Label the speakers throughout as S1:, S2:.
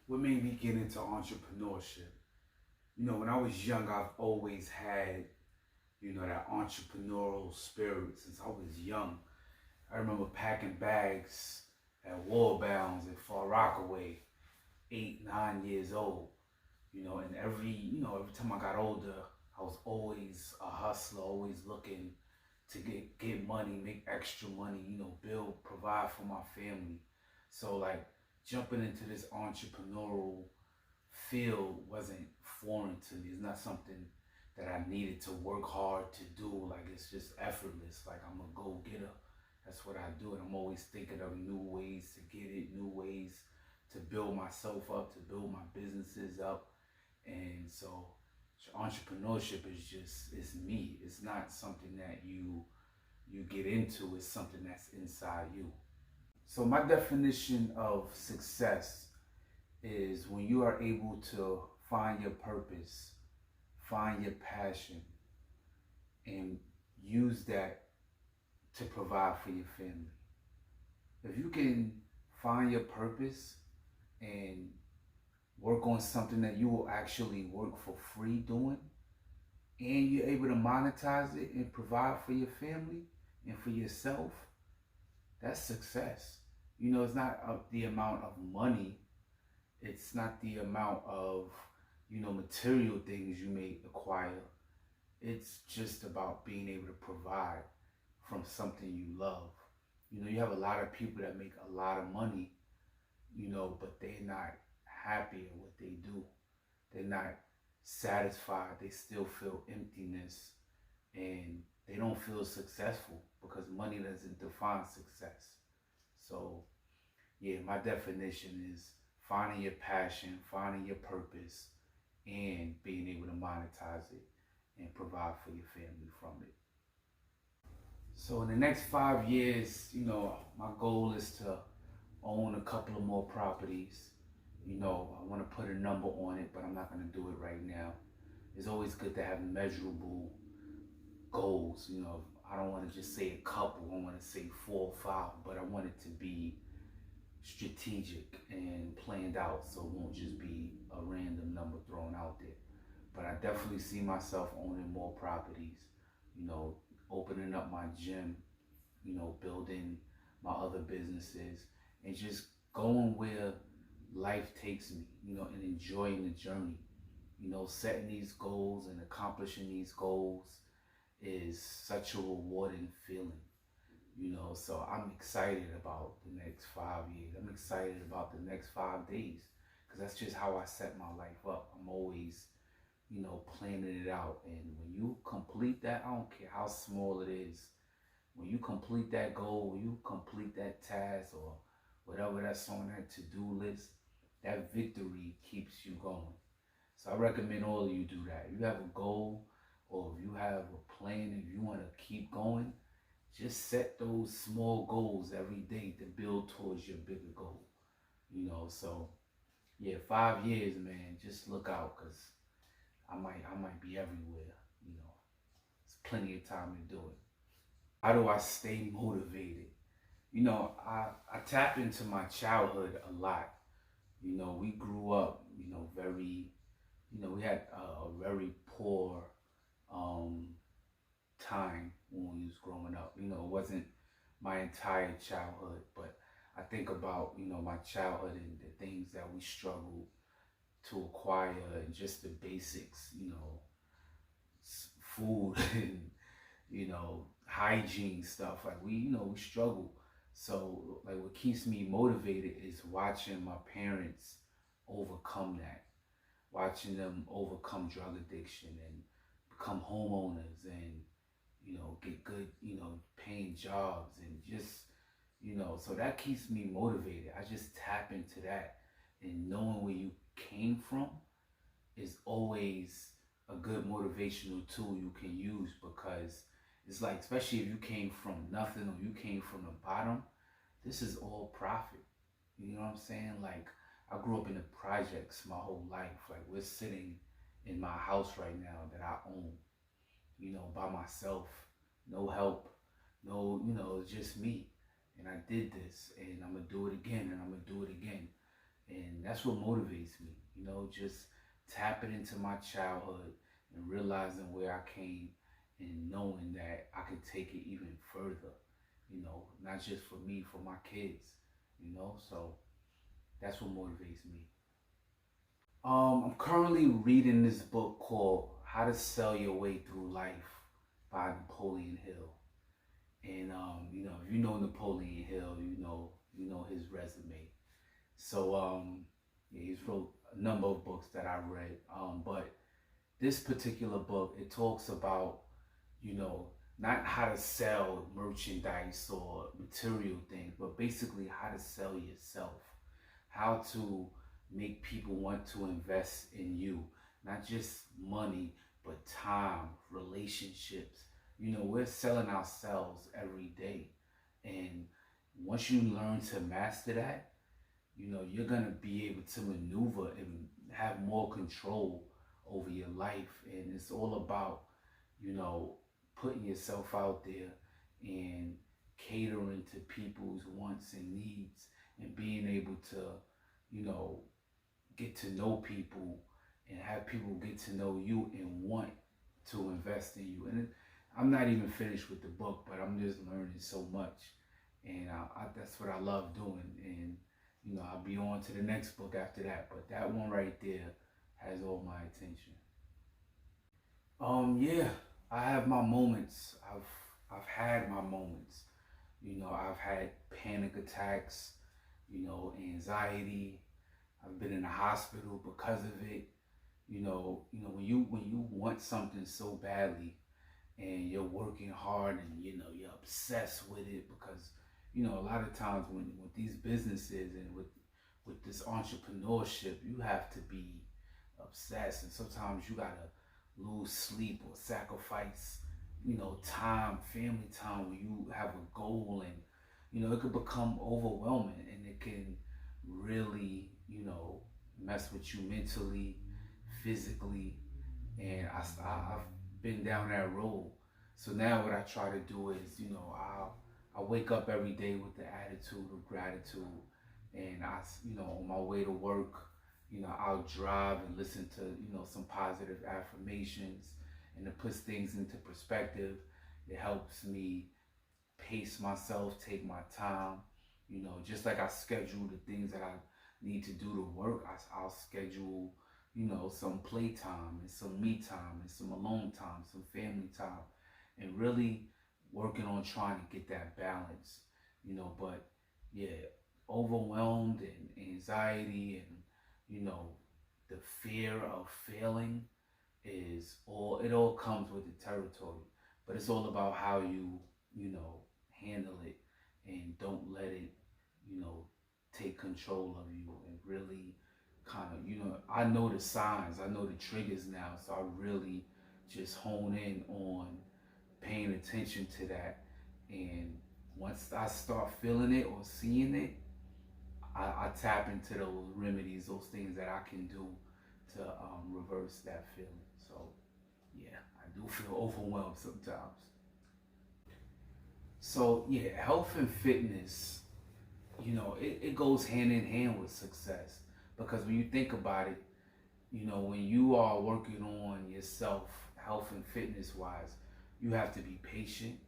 S1: What made me get into entrepreneurship? When I was young, I've always had, that entrepreneurial spirit since I was young. I remember packing bags at Warbounds in Far Rockaway, 8, 9 years old. And every time I got older, I was always a hustler, always looking to get money, make extra money, build, provide for my family. So like jumping into this entrepreneurial field wasn't foreign to me. It's not something that I needed to work hard to do. Like it's just effortless. Like I'm a go-getter. That's what I do. And I'm always thinking of new ways to get it, new ways to build myself up, to build my businesses up. And so entrepreneurship it's me. It's not something that you get into, it's something that's inside you. So my definition of success is when you are able to find your purpose, find your passion, and use that to provide for your family. If you can find your purpose and work on something that you will actually work for free doing, and you're able to monetize it and provide for your family and for yourself, that's success. It's not the amount of money, it's not the amount of, material things you may acquire. It's just about being able to provide from something you love. You have a lot of people that make a lot of money, but they're not happy at what they do. They're not satisfied. They still feel emptiness and they don't feel successful because money doesn't define success. So, yeah, my definition is finding your passion, finding your purpose, and being able to monetize it and provide for your family from it. So in the next 5 years, my goal is to own a couple of more properties. I want to put a number on it, but I'm not going to do it right now. It's always good to have measurable goals. I don't want to just say a couple. I want to say 4 or 5, but I want it to be strategic and planned out, so it won't just be a random number thrown out there. But I definitely see myself owning more properties, opening up my gym, building my other businesses, and just going where life takes me, and enjoying the journey. Setting these goals and accomplishing these goals is such a rewarding feeling. So I'm excited about the next 5 years. I'm excited about the next 5 days because that's just how I set my life up. I'm always, planning it out. And when you complete that, I don't care how small it is, when you complete that goal, when you complete that task or whatever that's on that to-do list, that victory keeps you going. So I recommend all of you do that. If you have a goal or if you have a plan, if you want to keep going, just set those small goals every day to build towards your bigger goal. So yeah, 5 years, man, just look out because I might be everywhere. It's plenty of time to do it. How do I stay motivated? I tap into my childhood a lot. We grew up, very, we had a very poor time when we was growing up. It wasn't my entire childhood, but I think about, my childhood and the things that we struggled to acquire and just the basics, food and, hygiene stuff. Like we struggle. So like what keeps me motivated is watching my parents overcome that, watching them overcome drug addiction and become homeowners and, get good, paying jobs and just, so that keeps me motivated. I just tap into that, and knowing where you came from is always a good motivational tool you can use because it's like, especially if you came from nothing or you came from the bottom, this is all profit. You know what I'm saying? Like, I grew up in the projects my whole life. Like, we're sitting in my house right now that I own, by myself, no help, no, it's just me. And I did this, and I'm gonna do it again, and I'm gonna do it again. And that's what motivates me, just tapping into my childhood and realizing where I came and knowing that I could take it even further, not just for me, for my kids, so that's what motivates me. I'm currently reading this book called How to Sell Your Way Through Life by Napoleon Hill. And if you know Napoleon Hill, you know his resume. So yeah, he's wrote a number of books that I read. But this particular book, it talks about, you know, not how to sell merchandise or material things, but basically how to sell yourself, how to make people want to invest in you, not just money, but time, relationships. We're selling ourselves every day. And once you learn to master that, you're going to be able to maneuver and have more control over your life. And it's all about, you know, putting yourself out there and catering to people's wants and needs and being able to, get to know people and have people get to know you and want to invest in you. And I'm not even finished with the book, but I'm just learning so much. And that's what I love doing. And, I'll be on to the next book after that. But that one right there has all my attention. Yeah, I have my moments. I've had my moments. I've had panic attacks, anxiety. I've been in the hospital because of it. When you want something so badly and you're working hard and you're obsessed with it because a lot of times when with these businesses and with this entrepreneurship, you have to be obsessed, and sometimes you gotta lose sleep or sacrifice time, family time, when you have a goal. And it could become overwhelming, and it can really mess with you mentally, physically. And I've been down that road. So now what I try to do is, I wake up every day with the attitude of gratitude. And on my way to work, I'll drive and listen to, some positive affirmations, and it puts things into perspective. It helps me pace myself, take my time, just like I schedule the things that I need to do to work. I'll schedule, some playtime and some me time and some alone time, some family time, and really working on trying to get that balance, but yeah, overwhelmed and anxiety and, the fear of failing it all comes with the territory. But it's all about how you, handle it and don't let it, take control of you, and really kind of, I know the signs, I know the triggers now, so I really just hone in on paying attention to that. And once I start feeling it or seeing it, I tap into those remedies, those things that I can do to reverse that feeling. So yeah, I do feel overwhelmed sometimes. So yeah, health and fitness, it goes hand in hand with success, because when you think about it, when you are working on yourself, health and fitness wise, you have to be patient,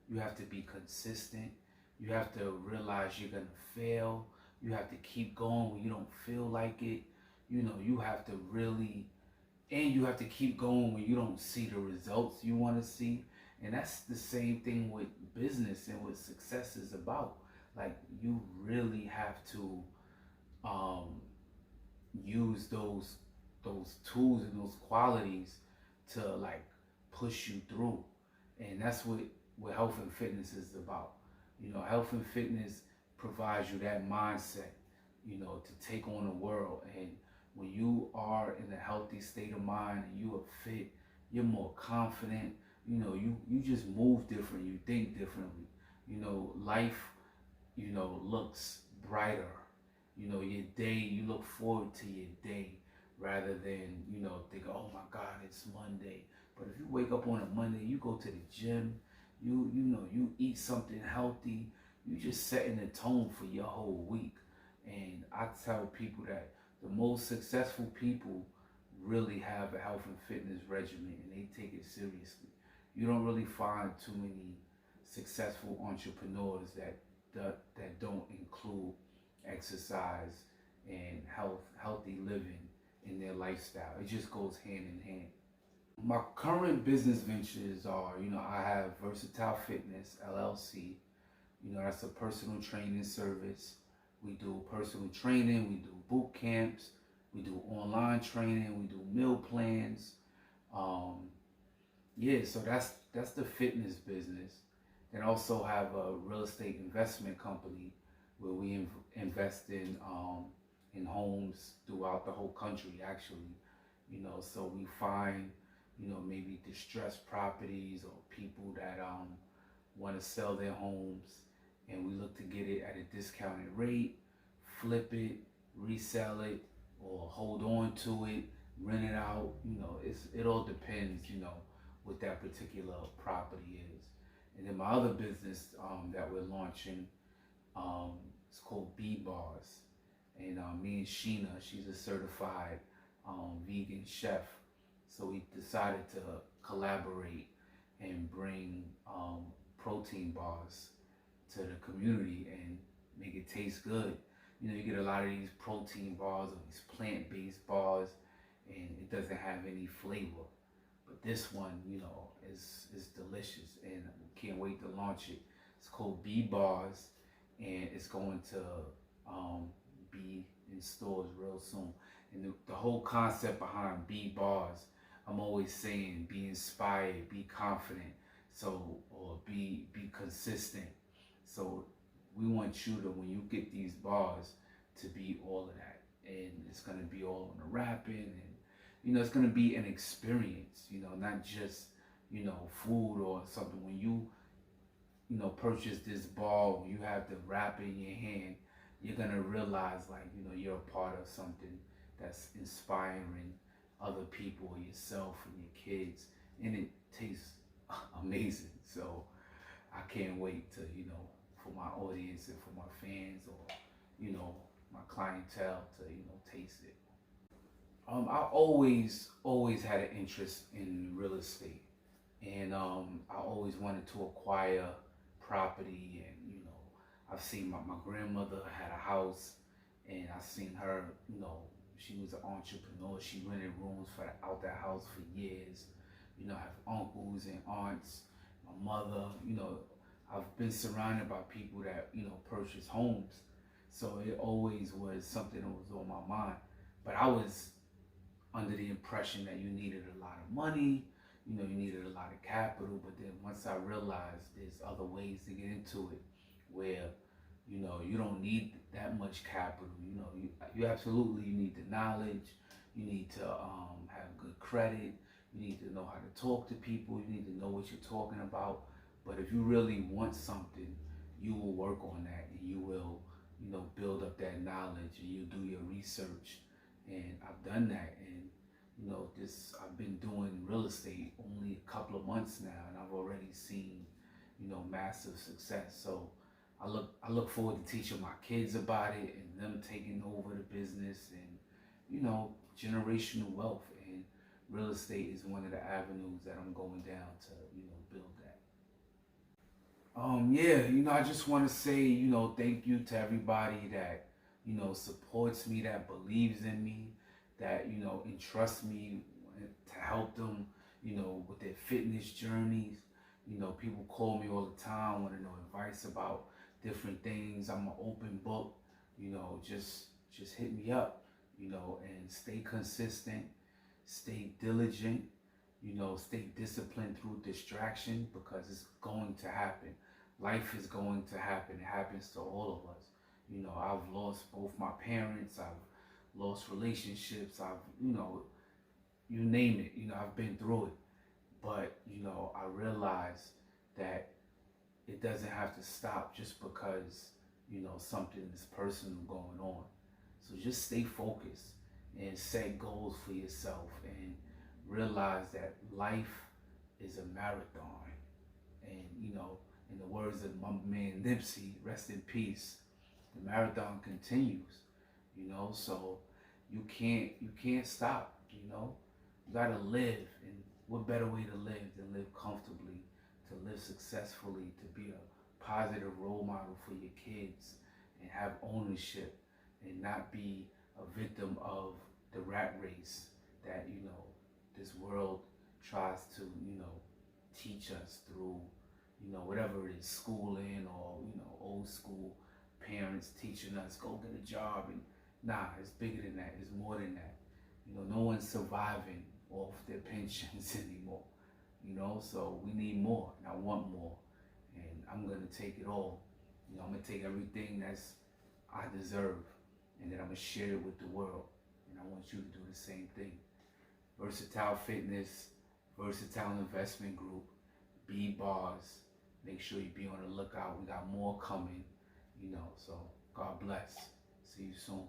S1: you have to be consistent, you have to realize you're gonna fail, you have to keep going when you don't feel like it, you have to really, and you have to keep going when you don't see the results you want to see. And that's the same thing with business and what success is about. Like, you really have to use those tools and those qualities to like push you through. And that's what health and fitness is about. Health and fitness provides you that mindset, to take on the world. And when you are in a healthy state of mind and you are fit, you're more confident, you just move different, you think differently. Life, looks brighter. Your day, you look forward to your day rather than, think, oh my God, it's Monday. But if you wake up on a Monday, you go to the gym, you eat something healthy, you just setting the tone for your whole week. And I tell people that the most successful people really have a health and fitness regimen and they take it seriously. You don't really find too many successful entrepreneurs that don't include exercise and healthy living in their lifestyle. It just goes hand in hand. My current business ventures are, I have Versatile Fitness LLC. That's a personal training service. We do personal training, we do boot camps, we do online training, we do meal plans. So that's the fitness business. Then also have a real estate investment company where we invest in homes throughout the whole country actually. So we find maybe distressed properties or people that want to sell their homes, and we look to get it at a discounted rate, flip it, resell it, or hold on to it, rent it out. It all depends, what that particular property is. And then my other business that we're launching, it's called B Bars, and me and Sheena, she's a certified vegan chef. So we decided to collaborate and bring protein bars to the community and make it taste good. You get a lot of these protein bars or these plant-based bars, and it doesn't have any flavor. But this one, is delicious, and we can't wait to launch it. It's called B Bars, and it's going to be in stores real soon. And the whole concept behind B Bars, I'm always saying, be inspired, be confident, or be consistent. So we want you to, when you get these bars, to be all of that. And it's gonna be all on the wrapping, and it's gonna be an experience, not just, food or something. When you purchase this bar, when you have the wrapper in your hand, you're gonna realize you're a part of something that's inspiring other people, yourself and your kids, and it tastes amazing. So I can't wait to, for my audience and for my fans or, my clientele to, taste it. I always had an interest in real estate, and I always wanted to acquire property, and I've seen my grandmother had a house, and I've seen her, she was an entrepreneur. She rented rooms out that house for years. I have uncles and aunts, my mother, I've been surrounded by people that, purchase homes. So it always was something that was on my mind. But I was under the impression that you needed a lot of money, you needed a lot of capital. But then once I realized there's other ways to get into it where, you don't need that much capital. You absolutely need the knowledge. You need to have good credit. You need to know how to talk to people. You need to know what you're talking about. But if you really want something, you will work on that, and you will, build up that knowledge, and you do your research. And I've done that, and I've been doing real estate only a couple of months now, and I've already seen, massive success. So I look forward to teaching my kids about it and them taking over the business and, generational wealth. And real estate is one of the avenues that I'm going down to, build that. I just want to say, thank you to everybody that, supports me, that believes in me, that, entrusts me to help them, with their fitness journeys. People call me all the time, want to know advice about different things. I'm an open book, just hit me up, and stay consistent, stay diligent, stay disciplined through distraction, because it's going to happen. Life is going to happen. It happens to all of us. I've lost both my parents. I've lost relationships. You name it. I've been through it. But, I realized that it doesn't have to stop just because, something is personal going on. So just stay focused and set goals for yourself, and realize that life is a marathon. And, in the words of my man Nipsey, rest in peace, the marathon continues, so you can't stop, you know. You gotta live, and what better way to live than live comfortably, to live successfully, to be a positive role model for your kids, and have ownership, and not be a victim of the rat race that, you know, this world tries to, you know, teach us through, you know, whatever it is, schooling, or, you know, old school parents teaching us, go get a job. And nah, it's bigger than that. It's more than that. You know, no one's surviving off their pensions anymore. You know, so we need more, and I want more, and I'm gonna take it all. You know, I'm gonna take everything that's I deserve, and then I'm gonna share it with the world. And I want you to do the same thing. Versatile Fitness, Versatile Investment Group, B Bars. Make sure you be on the lookout. We got more coming, you know. So God bless. See you soon.